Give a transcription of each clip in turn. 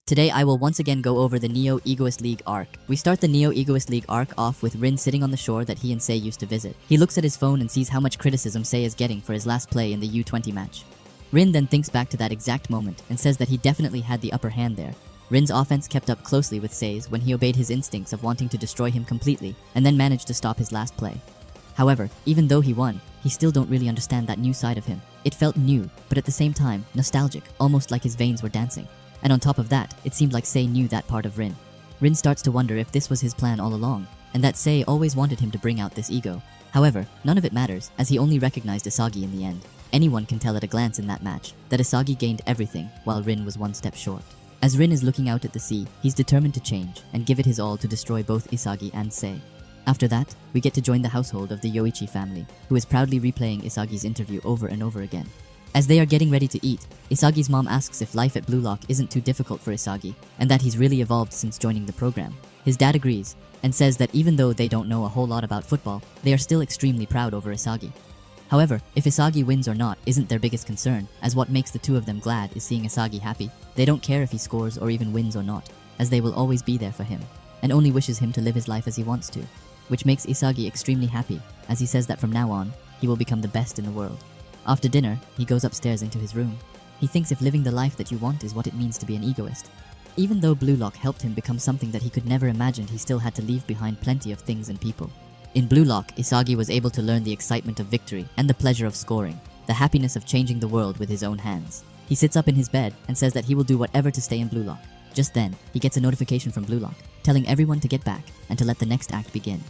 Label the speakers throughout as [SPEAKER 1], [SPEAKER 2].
[SPEAKER 1] Today I will once again go over the Neo Egoist League arc. We start the Neo Egoist League arc off with Rin sitting on the shore that he and Sei used to visit. He looks at his phone and sees how much criticism Sei is getting for his last play in the U20 match. Rin then thinks back to that exact moment and says that he definitely had the upper hand there. Rin's offense kept up closely with Sei's when he obeyed his instincts of wanting to destroy him completely and then managed to stop his last play. However, even though he won, he still don't really understand that new side of him. It felt new, but at the same time, nostalgic, almost like his veins were dancing. And on top of that, it seemed like Sei knew that part of Rin. Rin starts to wonder if this was his plan all along, and that Sei always wanted him to bring out this ego. However, none of it matters, as he only recognized Isagi in the end. Anyone can tell at a glance in that match that Isagi gained everything, while Rin was one step short. As Rin is looking out at the sea, he's determined to change, and give it his all to destroy both Isagi and Sei. After that, we get to join the household of the Youchou family, who is proudly replaying Isagi's interview over and over again. As they are getting ready to eat, Isagi's mom asks if life at Blue Lock isn't too difficult for Isagi, and that he's really evolved since joining the program. His dad agrees, and says that even though they don't know a whole lot about football, they are still extremely proud over Isagi. However, if Isagi wins or not isn't their biggest concern, as what makes the two of them glad is seeing Isagi happy. They don't care if he scores or even wins or not, as they will always be there for him, and only wishes him to live his life as he wants to, which makes Isagi extremely happy, as he says that from now on, he will become the best in the world. After dinner, he goes upstairs into his room. He thinks if living the life that you want is what it means to be an egoist. Even though Blue Lock helped him become something that he could never imagine, he still had to leave behind plenty of things and people. In Blue Lock, Isagi was able to learn the excitement of victory and the pleasure of scoring, the happiness of changing the world with his own hands. He sits up in his bed and says that he will do whatever to stay in Blue Lock. Just then, he gets a notification from Blue Lock, telling everyone to get back and to let the next act begin.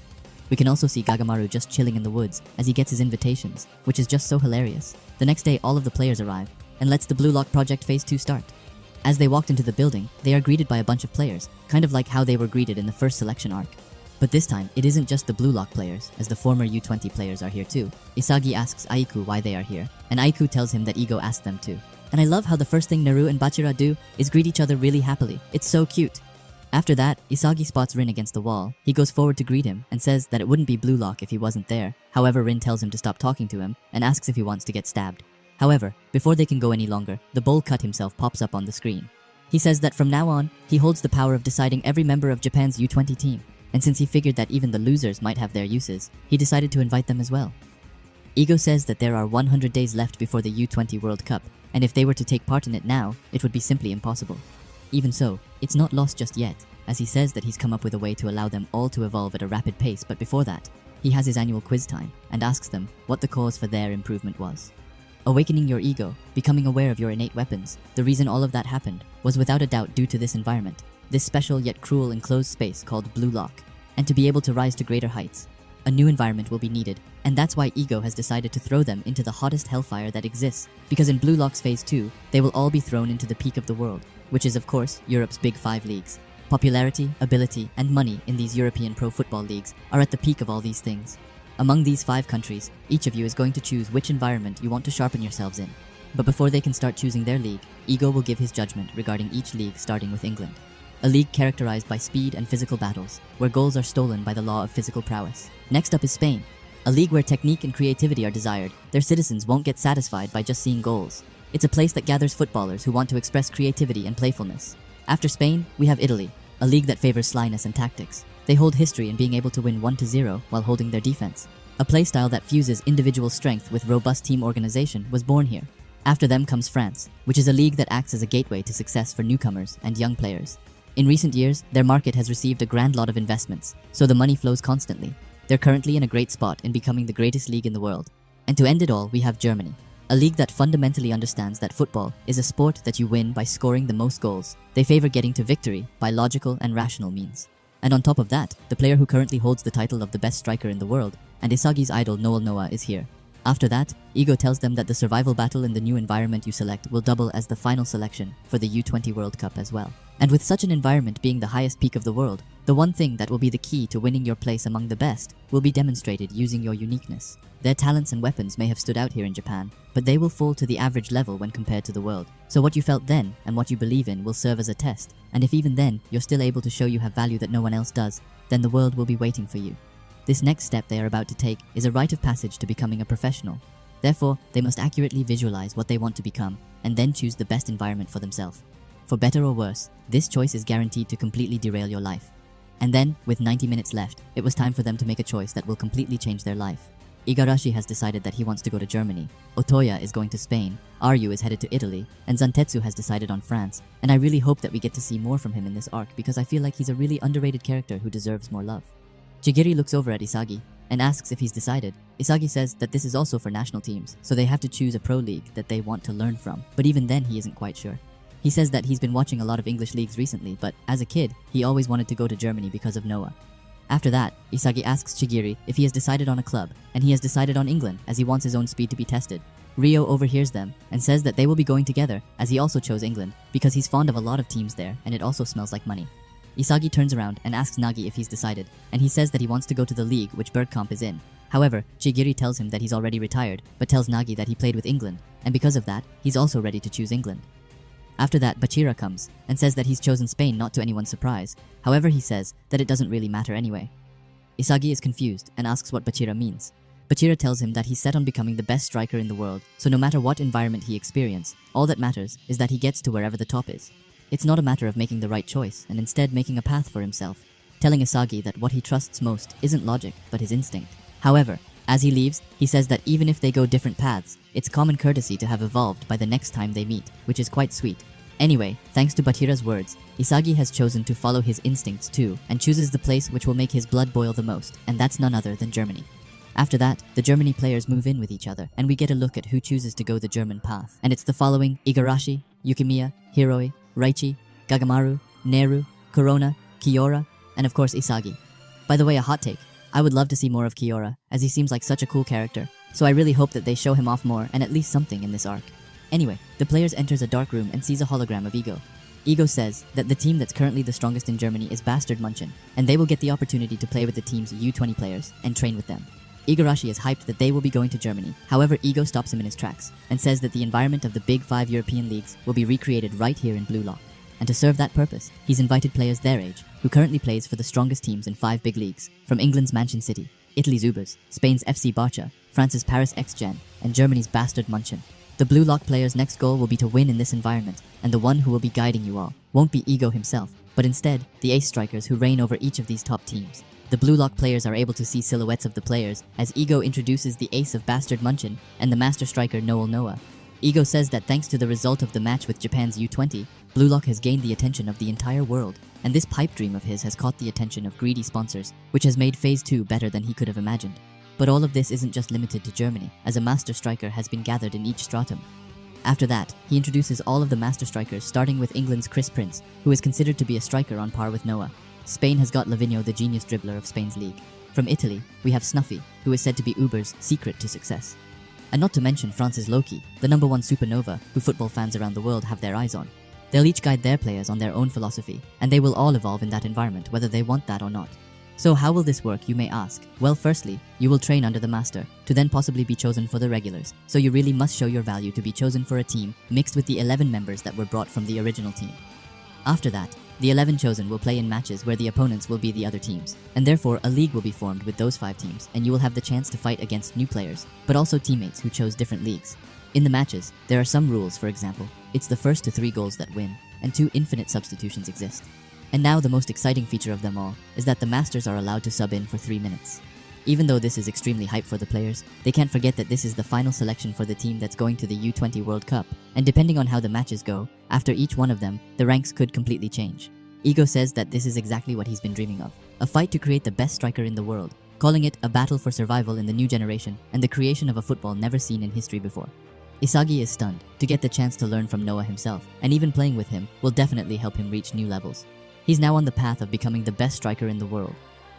[SPEAKER 1] We can also see Gagamaru just chilling in the woods as he gets his invitations, which is just so hilarious. The next day, all of the players arrive and lets the Blue Lock Project Phase 2 start. As they walked into the building, they are greeted by a bunch of players, kind of like how they were greeted in the first selection arc. But this time, it isn't just the Blue Lock players, as the former U20 players are here too. Isagi asks Haikyuu why they are here, and Haikyuu tells him that Ego asked them to. And I love how the first thing Naru and Bachira do is greet each other really happily. It's so cute. After that, Isagi spots Rin against the wall. He goes forward to greet him and says that it wouldn't be Blue Lock if he wasn't there. However, Rin tells him to stop talking to him and asks if he wants to get stabbed. However, before they can go any longer, the bowl cut himself pops up on the screen. He says that from now on, he holds the power of deciding every member of Japan's U20 team. And since he figured that even the losers might have their uses, he decided to invite them as well. Ego says that there are 100 days left before the U20 World Cup, and if they were to take part in it now, it would be simply impossible. Even so, it's not lost just yet, as he says that he's come up with a way to allow them all to evolve at a rapid pace, but before that, he has his annual quiz time and asks them what the cause for their improvement was. Awakening your ego, becoming aware of your innate weapons, the reason all of that happened was without a doubt due to this environment, this special yet cruel enclosed space called Blue Lock, and to be able to rise to greater heights. A new environment will be needed, and that's why Ego has decided to throw them into the hottest hellfire that exists, because in Blue Lock's Phase 2, they will all be thrown into the peak of the world, which is of course Europe's Big 5 leagues. Popularity, ability, and money in these European pro football leagues are at the peak of all these things. Among these 5 countries, each of you is going to choose which environment you want to sharpen yourselves in. But before they can start choosing their league, Ego will give his judgment regarding each league, starting with England. A league characterized by speed and physical battles, where goals are stolen by the law of physical prowess. Next up is Spain, a league where technique and creativity are desired. Their citizens won't get satisfied by just seeing goals. It's a place that gathers footballers who want to express creativity and playfulness. After Spain, we have Italy, a league that favors slyness and tactics. They hold history in being able to win 1-0 while holding their defense. A playstyle that fuses individual strength with robust team organization was born here. After them comes France, which is a league that acts as a gateway to success for newcomers and young players. In recent years, their market has received a grand lot of investments, so the money flows constantly. They're currently in a great spot in becoming the greatest league in the world. And to end it all, we have Germany, a league that fundamentally understands that football is a sport that you win by scoring the most goals. They favor getting to victory by logical and rational means. And on top of that, the player who currently holds the title of the best striker in the world, and Isagi's idol Noel Noah, is here. After that, Ego tells them that the survival battle in the new environment you select will double as the final selection for the U20 World Cup as well. And with such an environment being the highest peak of the world, the one thing that will be the key to winning your place among the best will be demonstrated using your uniqueness. Their talents and weapons may have stood out here in Japan, but they will fall to the average level when compared to the world. So what you felt then and what you believe in will serve as a test, and if even then you're still able to show you have value that no one else does, then the world will be waiting for you. This next step they are about to take is a rite of passage to becoming a professional. Therefore, they must accurately visualize what they want to become, and then choose the best environment for themselves. For better or worse, this choice is guaranteed to completely derail your life. And then, with 90 minutes left, it was time for them to make a choice that will completely change their life. Igarashi has decided that he wants to go to Germany, Otoya is going to Spain, Ryu is headed to Italy, and Zantetsu has decided on France, and I really hope that we get to see more from him in this arc because I feel like he's a really underrated character who deserves more love. Chigiri looks over at Isagi and asks if he's decided. Isagi says that this is also for national teams, so they have to choose a pro league that they want to learn from, but even then he isn't quite sure. He says that he's been watching a lot of English leagues recently, but as a kid, he always wanted to go to Germany because of Noah. After that, Isagi asks Chigiri if he has decided on a club, and he has decided on England as he wants his own speed to be tested. Ryo overhears them and says that they will be going together as he also chose England because he's fond of a lot of teams there and it also smells like money. Isagi turns around and asks Nagi if he's decided, and he says that he wants to go to the league which Bergkamp is in. However, Chigiri tells him that he's already retired, but tells Nagi that he played with England, and because of that, he's also ready to choose England. After that, Bachira comes and says that he's chosen Spain not to anyone's surprise. However, he says that it doesn't really matter anyway. Isagi is confused and asks what Bachira means. Bachira tells him that he's set on becoming the best striker in the world, so no matter what environment he experiences, all that matters is that he gets to wherever the top is. It's not a matter of making the right choice, and instead making a path for himself, telling Isagi that what he trusts most isn't logic, but his instinct. However, as he leaves, he says that even if they go different paths, it's common courtesy to have evolved by the next time they meet, which is quite sweet. Anyway, thanks to Bachira's words, Isagi has chosen to follow his instincts too, and chooses the place which will make his blood boil the most, and that's none other than Germany. After that, the Germany players move in with each other, and we get a look at who chooses to go the German path. And it's the following: Igarashi, Yukimiya, Hiroi, Raichi, Gagamaru, Neru, Corona, Kiora, and of course Isagi. By the way, a hot take. I would love to see more of Kiora, as he seems like such a cool character, so I really hope that they show him off more and at least something in this arc. Anyway, the players enters a dark room and sees a hologram of Ego. Ego says that the team that's currently the strongest in Germany is Bastard Munchen, and they will get the opportunity to play with the team's U20 players and train with them. Igarashi is hyped that they will be going to Germany, however Ego stops him in his tracks and says that the environment of the big 5 European leagues will be recreated right here in Blue Lock. And to serve that purpose, he's invited players their age, who currently plays for the strongest teams in 5 big leagues, from England's Manshine City, Italy's Ubers, Spain's FC Barcha, France's Paris X-Gen, and Germany's Bastard Munchen. The Blue Lock players' next goal will be to win in this environment, and the one who will be guiding you all won't be Ego himself, but instead, the ace strikers who reign over each of these top teams. The Blue Lock players are able to see silhouettes of the players as Ego introduces the ace of Bastard Munchen and the master striker Noah. Ego says that thanks to the result of the match with Japan's U20, Blue Lock has gained the attention of the entire world, and this pipe dream of his has caught the attention of greedy sponsors, which has made Phase 2 better than he could have imagined. But all of this isn't just limited to Germany, as a master striker has been gathered in each stratum. After that, he introduces all of the master strikers, starting with England's Chris Prince, who is considered to be a striker on par with Noah. Spain has got Lavinho, the genius dribbler of Spain's league. From Italy, we have Snuffy, who is said to be Uber's secret to success. And not to mention France's Loki, the #1 supernova who football fans around the world have their eyes on. They'll each guide their players on their own philosophy, and they will all evolve in that environment whether they want that or not. So how will this work, you may ask? Well, firstly, you will train under the master, to then possibly be chosen for the regulars. So you really must show your value to be chosen for a team mixed with the 11 members that were brought from the original team. After that, the 11 chosen will play in matches where the opponents will be the other teams, and therefore a league will be formed with those 5 teams, and you will have the chance to fight against new players, but also teammates who chose different leagues. In the matches, there are some rules. For example, it's the first to 3 goals that win, and 2 infinite substitutions exist. And now the most exciting feature of them all is that the masters are allowed to sub in for 3 minutes. Even though this is extremely hype for the players, they can't forget that this is the final selection for the team that's going to the U20 World Cup, and depending on how the matches go, after each one of them, the ranks could completely change. Ego says that this is exactly what he's been dreaming of, a fight to create the best striker in the world, calling it a battle for survival in the new generation and the creation of a football never seen in history before. Isagi is stunned to get the chance to learn from Noah himself, and even playing with him will definitely help him reach new levels. He's now on the path of becoming the best striker in the world.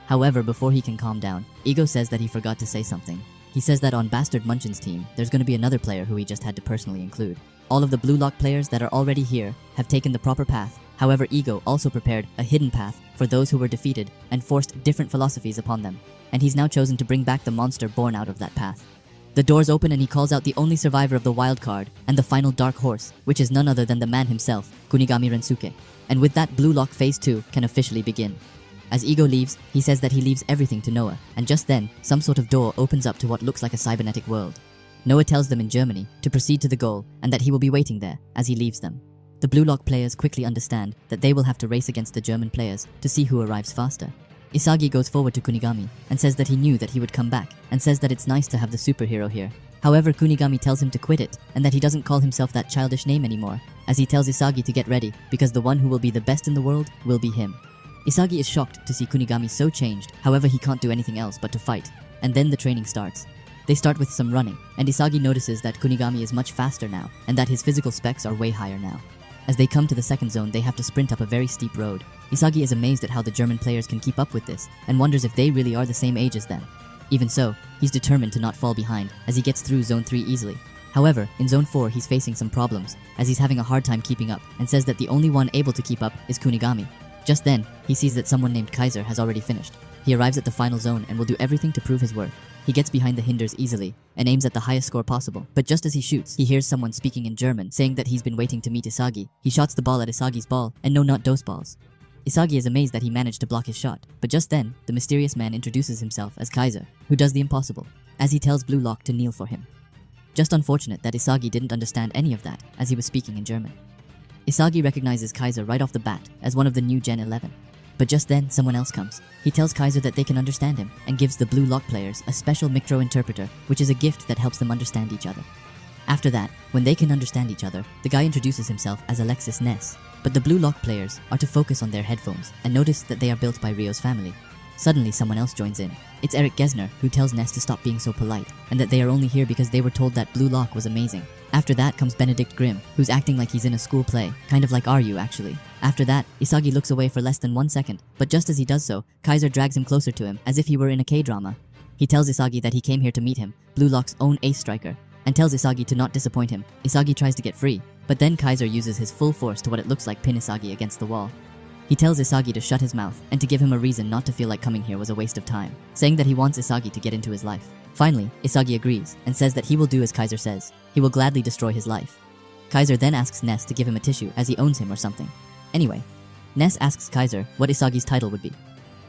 [SPEAKER 1] However, before he can calm down, Ego says that he forgot to say something. He says that on Bastard Munchen's team, there's going to be another player who he just had to personally include. All of the Blue Lock players that are already here have taken the proper path. However, Ego also prepared a hidden path for those who were defeated and forced different philosophies upon them. And he's now chosen to bring back the monster born out of that path. The doors open and he calls out the only survivor of the wild card and the final dark horse, which is none other than the man himself, Kunigami Rensuke. And with that, Blue Lock Phase 2 can officially begin. As Ego leaves, he says that he leaves everything to Noah, and just then, some sort of door opens up to what looks like a cybernetic world. Noah tells them in Germany to proceed to the goal and that he will be waiting there as he leaves them. The Blue Lock players quickly understand that they will have to race against the German players to see who arrives faster. Isagi goes forward to Kunigami and says that he knew that he would come back and says that it's nice to have the superhero here. However, Kunigami tells him to quit it and that he doesn't call himself that childish name anymore, as he tells Isagi to get ready because the one who will be the best in the world will be him. Isagi is shocked to see Kunigami so changed, however he can't do anything else but to fight. And then the training starts. They start with some running, and Isagi notices that Kunigami is much faster now and that his physical specs are way higher now. As they come to the second zone, they have to sprint up a very steep road. Isagi is amazed at how the German players can keep up with this and wonders if they really are the same age as them. Even so, he's determined to not fall behind as he gets through Zone 3 easily. However, in Zone 4 he's facing some problems as he's having a hard time keeping up and says that the only one able to keep up is Kunigami. Just then, he sees that someone named Kaiser has already finished. He arrives at the final zone and will do everything to prove his worth. He gets behind the hinders easily and aims at the highest score possible, but just as he shoots, he hears someone speaking in German saying that he's been waiting to meet Isagi. He shots the ball at Isagi's ball, and no, not those balls. Isagi is amazed that he managed to block his shot, but just then, the mysterious man introduces himself as Kaiser, who does the impossible, as he tells Blue Lock to kneel for him. Just unfortunate that Isagi didn't understand any of that, as he was speaking in German. Isagi recognizes Kaiser right off the bat as one of the new Gen 11. But just then, someone else comes. He tells Kaiser that they can understand him and gives the Blue Lock players a special micro interpreter, which is a gift that helps them understand each other. After that, when they can understand each other, the guy introduces himself as Alexis Ness. But the Blue Lock players are to focus on their headphones and notice that they are built by Rio's family. Suddenly, someone else joins in. It's Eric Gesner, who tells Ness to stop being so polite and that they are only here because they were told that Blue Lock was amazing. After that comes Benedict Grimm, who's acting like he's in a school play, kind of like Are You actually. After that, Isagi looks away for less than 1 second, but just as he does so, Kaiser drags him closer to him as if he were in a K-drama. He tells Isagi that he came here to meet him, Blue Lock's own ace striker, and tells Isagi to not disappoint him. Isagi tries to get free, but then Kaiser uses his full force to what it looks like pin Isagi against the wall. He tells Isagi to shut his mouth and to give him a reason not to feel like coming here was a waste of time, saying that he wants Isagi to get into his life. Finally, Isagi agrees and says that he will do as Kaiser says. He will gladly destroy his life. Kaiser then asks Ness to give him a tissue as he owns him or something. Anyway, Ness asks Kaiser what Isagi's title would be.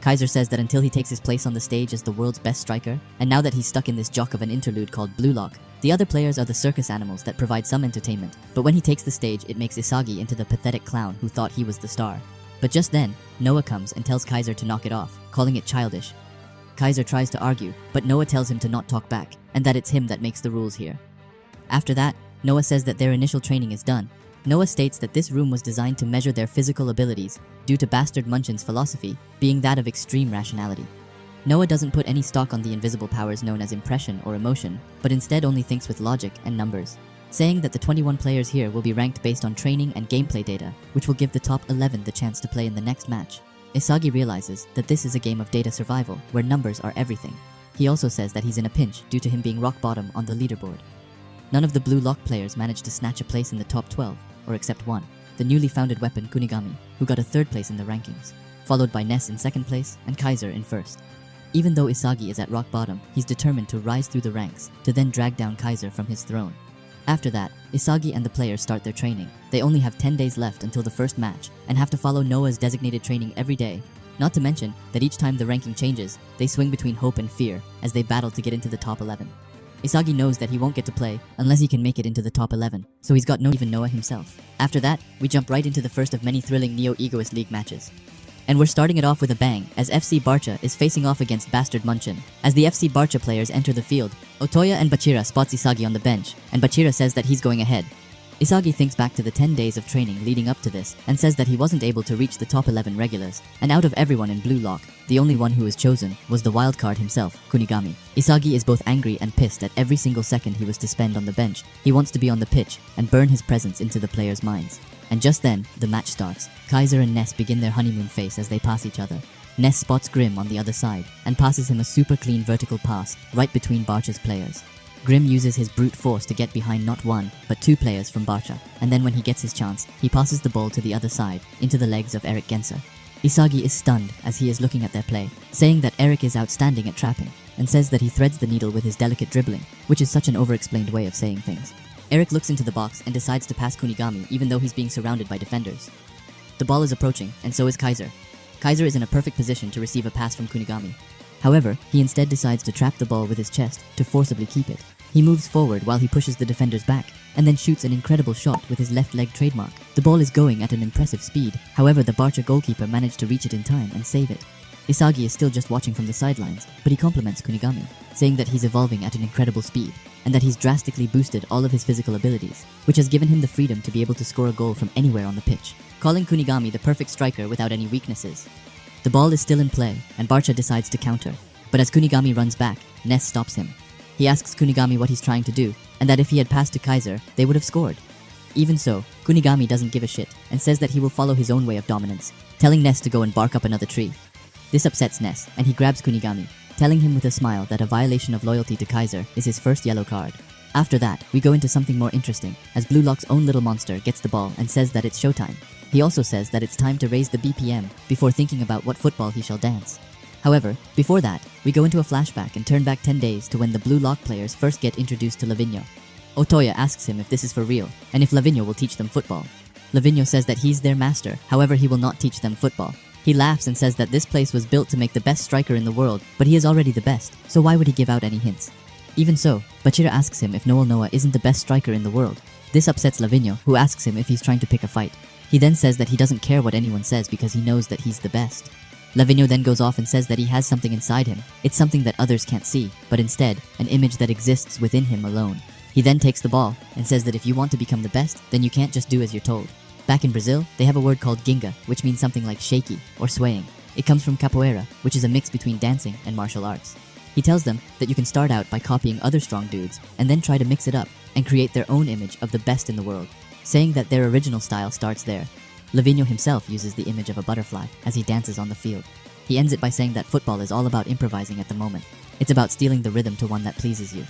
[SPEAKER 1] Kaiser says that until he takes his place on the stage as the world's best striker, and now that he's stuck in this jock of an interlude called Blue Lock, the other players are the circus animals that provide some entertainment. But when he takes the stage, it makes Isagi into the pathetic clown who thought he was the star. But just then, Noah comes and tells Kaiser to knock it off, calling it childish. Kaiser tries to argue, but Noah tells him to not talk back, and that it's him that makes the rules here. After that, Noah says that their initial training is done. Noah states that this room was designed to measure their physical abilities, due to Bastard Munshin's philosophy being that of extreme rationality. Noah doesn't put any stock on the invisible powers known as impression or emotion, but instead only thinks with logic and numbers, saying that the 21 players here will be ranked based on training and gameplay data, which will give the top 11 the chance to play in the next match. Isagi realizes that this is a game of data survival, where numbers are everything. He also says that he's in a pinch due to him being rock bottom on the leaderboard. None of the Blue Lock players managed to snatch a place in the top 12, or except one, the newly founded weapon Kunigami, who got a 3rd place in the rankings, followed by Ness in 2nd place and Kaiser in 1st. Even though Isagi is at rock bottom, he's determined to rise through the ranks to then drag down Kaiser from his throne. After that, Isagi and the players start their training. They only have 10 days left until the first match and have to follow Noah's designated training every day. Not to mention that each time the ranking changes, they swing between hope and fear as they battle to get into the top 11. Isagi knows that he won't get to play unless he can make it into the top 11, so he's got no even Noah himself. After that, we jump right into the first of many thrilling Neo Egoist League matches. And we're starting it off with a bang, as Fc Barcha is facing off against Bastard Munshin. As the Fc Barcha players enter the field, Otoya and Bachira spots Isagi on the bench, and Bachira says that he's going ahead. Isagi thinks back to the 10 days of training leading up to this, and says that he wasn't able to reach the top 11 regulars, and out of everyone in Blue Lock, the only one who was chosen was the wildcard himself, Kunigami. Isagi is both angry and pissed at every single second he was to spend on the bench. He wants to be on the pitch and burn his presence into the players' minds. And just then, the match starts. Kaiser and Ness begin their honeymoon phase as they pass each other. Ness spots Grimm on the other side and passes him a super clean vertical pass right between Barcha's players. Grimm uses his brute force to get behind not one, but 2 players from Barcha, and then when he gets his chance, he passes the ball to the other side, into the legs of Eric Genser. Isagi is stunned as he is looking at their play, saying that Eric is outstanding at trapping, and says that he threads the needle with his delicate dribbling, which is such an over-explained way of saying things. Eric looks into the box and decides to pass Kunigami even though he's being surrounded by defenders. The ball is approaching, and so is Kaiser. Kaiser is in a perfect position to receive a pass from Kunigami. However, he instead decides to trap the ball with his chest to forcibly keep it. He moves forward while he pushes the defenders back, and then shoots an incredible shot with his left leg trademark. The ball is going at an impressive speed, however the Barcha goalkeeper managed to reach it in time and save it. Isagi is still just watching from the sidelines, but he compliments Kunigami, saying that he's evolving at an incredible speed, and that he's drastically boosted all of his physical abilities, which has given him the freedom to be able to score a goal from anywhere on the pitch, calling Kunigami the perfect striker without any weaknesses. The ball is still in play, and Barcha decides to counter, but as Kunigami runs back, Ness stops him. He asks Kunigami what he's trying to do, and that if he had passed to Kaiser, they would have scored. Even so, Kunigami doesn't give a shit, and says that he will follow his own way of dominance, telling Ness to go and bark up another tree. This upsets Ness, and he grabs Kunigami, telling him with a smile that a violation of loyalty to Kaiser is his first yellow card. After that, we go into something more interesting, as Blue Lock's own little monster gets the ball and says that it's showtime. He also says that it's time to raise the BPM before thinking about what football he shall dance. However, before that, we go into a flashback and turn back 10 days to when the Blue Lock players first get introduced to Lavinho. Otoya asks him if this is for real, and if Lavinho will teach them football. Lavinho says that he's their master, however he will not teach them football. He laughs and says that this place was built to make the best striker in the world, but he is already the best, so why would he give out any hints? Even so, Bachira asks him if Noel Noah isn't the best striker in the world. This upsets Lavinho, who asks him if he's trying to pick a fight. He then says that he doesn't care what anyone says because he knows that he's the best. Lavinho then goes off and says that he has something inside him. It's something that others can't see, but instead, an image that exists within him alone. He then takes the ball and says that if you want to become the best, then you can't just do as you're told. Back in Brazil, they have a word called ginga, which means something like shaky or swaying. It comes from capoeira, which is a mix between dancing and martial arts. He tells them that you can start out by copying other strong dudes and then try to mix it up and create their own image of the best in the world, saying that their original style starts there. Lavinho himself uses the image of a butterfly as he dances on the field. He ends it by saying that football is all about improvising at the moment. It's about stealing the rhythm to one that pleases you.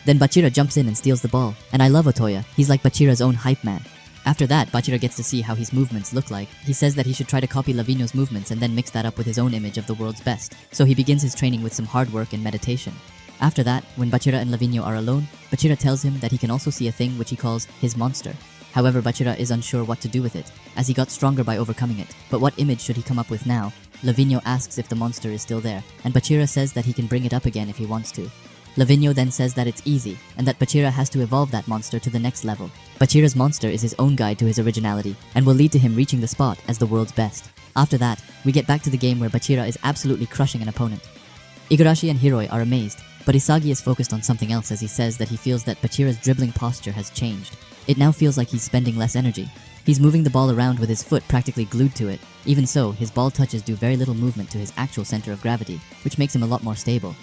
[SPEAKER 1] Then Bachira jumps in and steals the ball, and I love Otoya. He's like Bachira's own hype man. After that, Bachira gets to see how his movements look like. He says that he should try to copy Lavinho's movements and then mix that up with his own image of the world's best. So he begins his training with some hard work and meditation. After that, when Bachira and Lavinho are alone, Bachira tells him that he can also see a thing which he calls his monster. However, Bachira is unsure what to do with it, as he got stronger by overcoming it. But what image should he come up with now? Lavinho asks if the monster is still there, and Bachira says that he can bring it up again if he wants to. Lavinho then says that it's easy, and that Bachira has to evolve that monster to the next level. Bachira's monster is his own guide to his originality, and will lead to him reaching the spot as the world's best. After that, we get back to the game where Bachira is absolutely crushing an opponent. Igarashi and Hiroi are amazed, but Isagi is focused on something else as he says that he feels that Bachira's dribbling posture has changed. It now feels like he's spending less energy. He's moving the ball around with his foot practically glued to it. Even so, his ball touches do very little movement to his actual center of gravity, which makes him a lot more stable.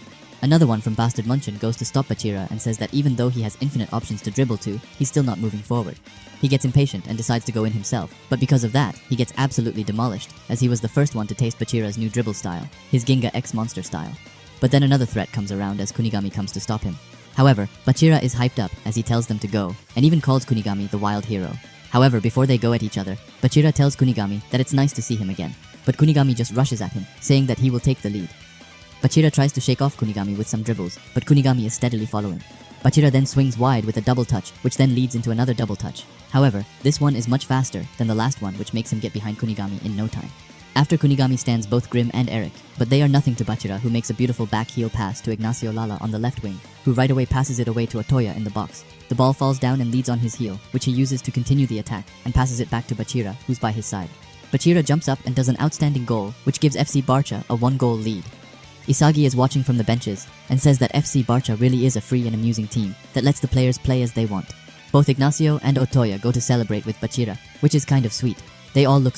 [SPEAKER 1] Another one from Bastard Munchin goes to stop Bachira and says that even though he has infinite options to dribble to, he's still not moving forward. He gets impatient and decides to go in himself, but because of that, he gets absolutely demolished, as he was the first one to taste Bachira's new dribble style, his Ginga X Monster style. But then another threat comes around as Kunigami comes to stop him. However, Bachira is hyped up as he tells them to go, and even calls Kunigami the wild hero. However, before they go at each other, Bachira tells Kunigami that it's nice to see him again, but Kunigami just rushes at him, saying that he will take the lead. Bachira tries to shake off Kunigami with some dribbles, but Kunigami is steadily following. Bachira then swings wide with a double touch, which then leads into another double touch. However, this one is much faster than the last one, which makes him get behind Kunigami in no time. After Kunigami stands both Grim and Eric, but they are nothing to Bachira, who makes a beautiful back heel pass to Ignacio Lala on the left wing, who right away passes it away to Otoya in the box. The ball falls down and leads on his heel, which he uses to continue the attack, and passes it back to Bachira, who's by his side. Bachira jumps up and does an outstanding goal, which gives FC Barcha a 1-goal lead. Isagi is watching from the benches, and says that FC Barcha really is a free and amusing team that lets the players play as they want. Both Ignacio and Otoya go to celebrate with Bachira, which is kind of sweet. They all look